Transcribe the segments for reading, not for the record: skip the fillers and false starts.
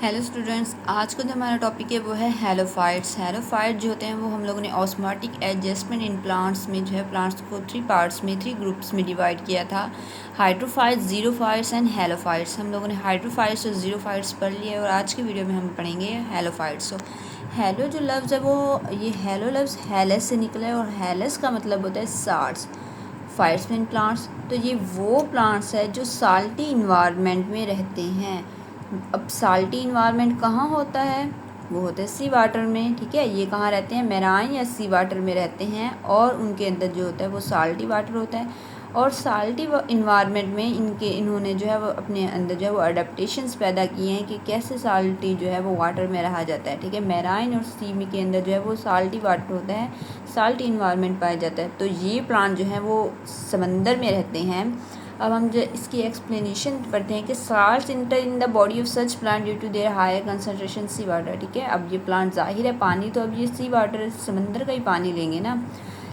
Hello students, आज का जो हमारा टॉपिक है वो है हेलोफाइट्स। हेलोफाइट जो होते हैं वो हम लोगों ने ऑस्मोटिक एडजस्टमेंट इन प्लांट्स में जो है प्लांट्स को थ्री ग्रुप्स में डिवाइड किया था। Hydrophytes, xerophytes and halophytes. हम लोगों ने हाइड्रोफाइट्स और जीरोफाइट्स पढ़ लिया है और आज की वीडियो में हम पढ़ेंगे हेलोफाइट्स। तो हेलो जो लफ्ज़ है वो ये हेलो लफ्ज़ हेलस से निकला है और हेलस का मतलब होता है साल्ट्स। फाइट्स में प्लांट्स, तो ये वो प्लांट्स है जो साल्टी इन्वायरमेंट में रहते हैं। अब साल्टी इन्वायरमेंट कहाँ होता है? वो होता है सी वाटर में। ठीक है, ये कहाँ रहते हैं? मैराइन या सी वाटर में रहते हैं और उनके अंदर जो होता है वो साल्टी वाटर होता है। और साल्टी इन्वायरमेंट में इन्होंने जो है वो अपने अंदर जो है वो अडेप्टेशंस पैदा किए हैं कि कैसे साल्टी जो है वो वाटर में रहा जाता है। ठीक है, मैराइन और सी में के अंदर जो है वो साल्टी वाटर होता है, साल्टी इन्वायरमेंट पाया जाता है। तो ये प्लांट जो है वो समंदर में रहते हैं। अब हम जो इसकी एक्सप्लेनेशन पढ़ते हैं कि salts enter in the body of such plant due to their higher concentration sea water. ठीक है, अब ये प्लांट जाहिर है पानी, तो अब ये सी वाटर समंदर का ही पानी लेंगे ना,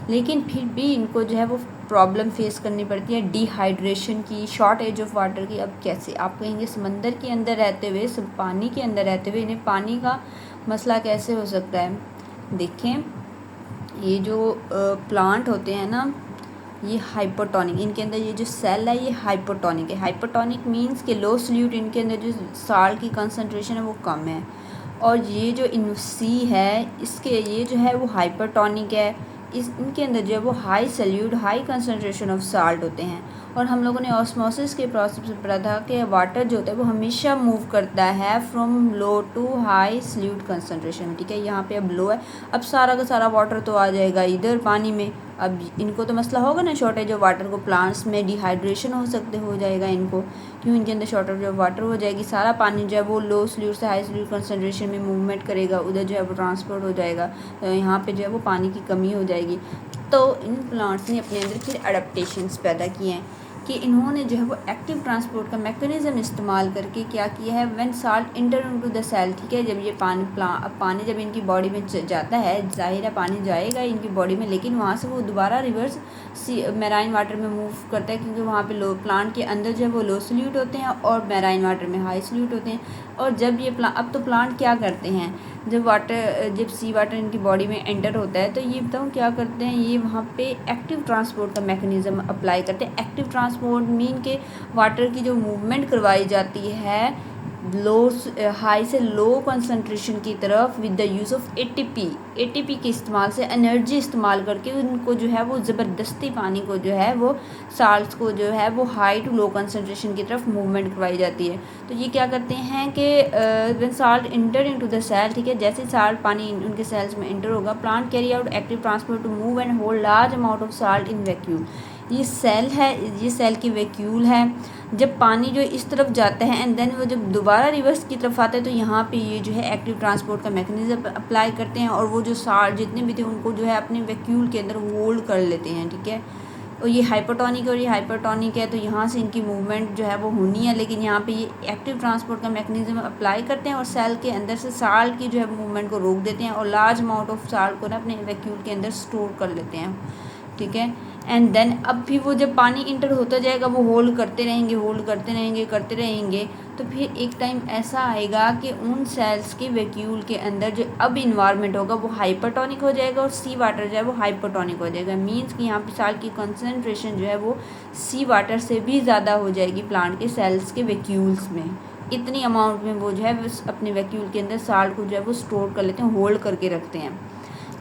लेकिन फिर भी इनको जो है वो प्रॉब्लम फेस करनी पड़ती है डिहाइड्रेशन की, शॉर्टेज ऑफ वाटर की। अब कैसे आप कहेंगे समंदर के अंदर रहते हुए, सब पानी के अंदर रहते हुए इन्हें पानी का मसला कैसे हो सकता है? देखें, ये जो प्लांट होते हैं ना, ये हाइपोटोनिक, इनके अंदर ये जो सेल है ये हाइपोटोनिक है। हाइपोटोनिक मींस कि लो सल्यूट, इनके अंदर जो साल्ट की कंसंट्रेशन है वो कम है। और ये जो इन सी है इसके ये जो है वो हाइपरटोनिक है, इनके अंदर जो है वो high solute, high concentration of salt होते हैं। और हम लोगों ने ऑस्मोसिस के प्रोसेस में पढ़ा था कि वाटर जो होता है वो हमेशा मूव करता है from low to high solute concentration. ठीक है, यहाँ पे अब लो है, अब सारा का सारा वाटर तो आ जाएगा इधर पानी में। अब इनको तो मसला होगा ना शॉर्टेज ऑफ वाटर को, प्लांट्स में डिहाइड्रेशन हो जाएगा इनको, क्यों? इनके अंदर शॉर्टेज ऑफ वाटर हो जाएगी, सारा पानी जो है वो लो सल्यूट से हाई सल्यूट कंसंट्रेशन में मूवमेंट करेगा, उधर जो है वो ट्रांसपोर्ट हो जाएगा, तो यहाँ पे जो है वो पानी की कमी हो जाएगी। तो इन प्लांट्स ने अपने अंदर फिर अडेप्टेशंस पैदा किए हैं कि इन्होंने जो है वो एक्टिव ट्रांसपोर्ट का मैकेनिज्म इस्तेमाल करके क्या किया है, when salt enter into the cell. ठीक है, जब ये पानी जब इनकी बॉडी में जाता है, जाहिर है पानी जाएगा इनकी बॉडी में, लेकिन वहाँ से वो दोबारा रिवर्स मैराइन वाटर में मूव करता है, क्योंकि वहाँ पे लो प्लांट के अंदर जो है वो लो सल्यूट होते हैं और मैराइन वाटर में हाई सल्यूट होते हैं। और जब ये अब तो प्लांट क्या करते हैं, जब सी वाटर इनकी बॉडी में एंटर होता है तो ये बताऊँ क्या करते हैं, ये वहाँ पे एक्टिव ट्रांसपोर्ट का मैकेनिज़्म अप्लाई करते हैं। एक्टिव ट्रांसपोर्ट मीन के वाटर की जो मूवमेंट करवाई जाती है हाई से लो कंसंट्रेशन की तरफ with the use of ATP के इस्तेमाल से, एनर्जी इस्तेमाल करके उनको जो है वो ज़बरदस्ती पानी को जो है वो साल्ट्स को जो है वो हाई टू लो कंसंट्रेशन की तरफ मूवमेंट करवाई जाती है। तो ये क्या करते हैं कि when salt enter into the cell, ठीक है, जैसे साल्ट पानी उनके सेल्स में इंटर होगा, plant carry out active transport to move and hold large amount of salt in vacuum. ये सेल है, ये सेल की वैक्यूल है। जब पानी जो इस तरफ जाता है एंड देन वो जब दोबारा रिवर्स की तरफ आता है तो यहाँ पे ये जो है एक्टिव ट्रांसपोर्ट का मैकेनिज्म अप्लाई करते हैं और वो जो साल्ट जितने भी थे उनको जो है अपने वैक्यूल के अंदर होल्ड कर लेते हैं। ठीक है, और ये हाइपरटोनिक और ये हाइपरटोनिक है, तो यहाँ से इनकी मूवमेंट जो है वो होनी है, लेकिन यहाँ पे ये एक्टिव ट्रांसपोर्ट का मैकेनिज्म अप्लाई करते हैं और सेल के अंदर से साल्ट की जो है मूवमेंट को रोक देते हैं और लार्ज अमाउंट ऑफ साल्ट को ना अपने वैक्यूल के अंदर स्टोर कर लेते हैं। ठीक है, एंड देन अब भी वो जब पानी इंटर होता जाएगा वो होल्ड करते रहेंगे, तो फिर एक टाइम ऐसा आएगा कि उन सेल्स के वैक्यूल के अंदर जो अब इन्वायरमेंट होगा वो हाइपरटोनिक हो जाएगा और सी वाटर जो है वो हाइपरटोनिक हो जाएगा। मीन्स कि यहाँ पे साल्ट की कंसनट्रेशन जो है वो सी वाटर से भी ज़्यादा हो जाएगी प्लांट के सेल्स के वैक्यूल्स में। इतनी अमाउंट में वो जो है अपने वैक्यूल के अंदर साल्ट को जो है वो स्टोर कर लेते हैं, होल्ड करके रखते हैं।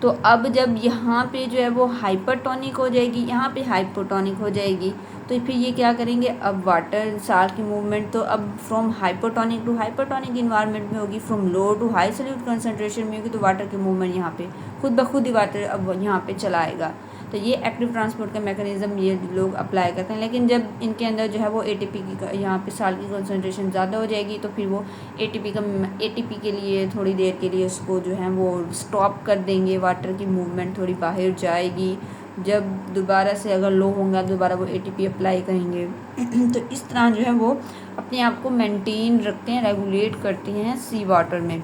तो अब जब यहाँ पे जो है वो हाइपरटोनिक हो जाएगी, यहाँ पे हाइपोटोनिक हो जाएगी, तो फिर ये क्या करेंगे, अब वाटर साल्ट की मूवमेंट तो अब from hypotonic to hypertonic environment में होगी, from low to high solute concentration में होगी, तो वाटर की मूवमेंट यहाँ पे खुद ब खुद ही वाटर अब यहाँ पे चला आएगा। तो ये एक्टिव ट्रांसपोर्ट का मैकेनिज्म ये लोग अप्लाई करते हैं। लेकिन जब इनके अंदर जो है वो एटीपी की यहाँ पे साल्ट की कंसंट्रेशन ज़्यादा हो जाएगी तो फिर वो एटीपी के लिए थोड़ी देर के लिए उसको जो है वो स्टॉप कर देंगे, वाटर की मूवमेंट थोड़ी बाहर जाएगी। जब दोबारा से अगर लो होगा दोबारा वो एटीपी अप्लाई करेंगे तो इस तरह जो है वो अपने आप को मेंटेन रखते हैं, रेगुलेट करते हैं सी वाटर में।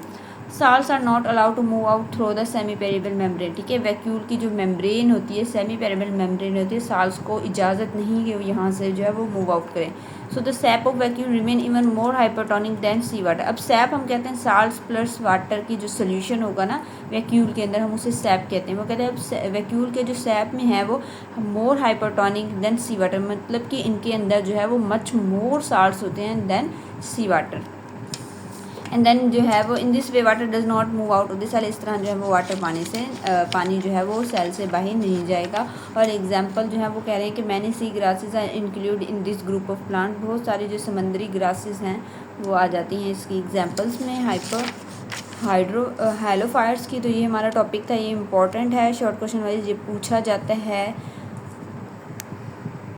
Salts are not allowed to move out through the semi permeable membrane. ठीक है, वैक्यूल की जो मेम्ब्रेन होती है, सेमी पेरिबल मेम्ब्रेन होती है, साल्ट्स को इजाज़त नहीं कि वो यहाँ से जो है वो मूव आउट करें। So the sap of vacuole remain even more hypertonic than sea water. अब सैप हम कहते हैं साल्ट प्लस वाटर की जो सोल्यूशन होगा ना वैक्यूल के अंदर, हम उसे सैप कहते हैं। वो कहते हैं अब वैक्यूल के जो सैप में है वो मोर हाइपरटोनिक देन सी वाटर, मतलब कि इनके अंदर जो है वो मच मोर साल्ट्स होते हैं than sea water. And then जो है वो in this way water does not move out of the cell, इस तरह जो है वो वाटर पानी जो है वो सेल से बाहर नहीं जाएगा। और एग्जांपल जो है वो कह रहे हैं कि many sea grasses are include in this group of plant, बहुत सारी जो समुद्री ग्रासेस हैं वो आ जाती हैं इसकी एग्जांपल्स में। हैलोफाइट्स की तो ये हमारा टॉपिक था, ये इंपॉर्टेंट है, शॉर्ट क्वेश्चन वाइज ये पूछा जाता है।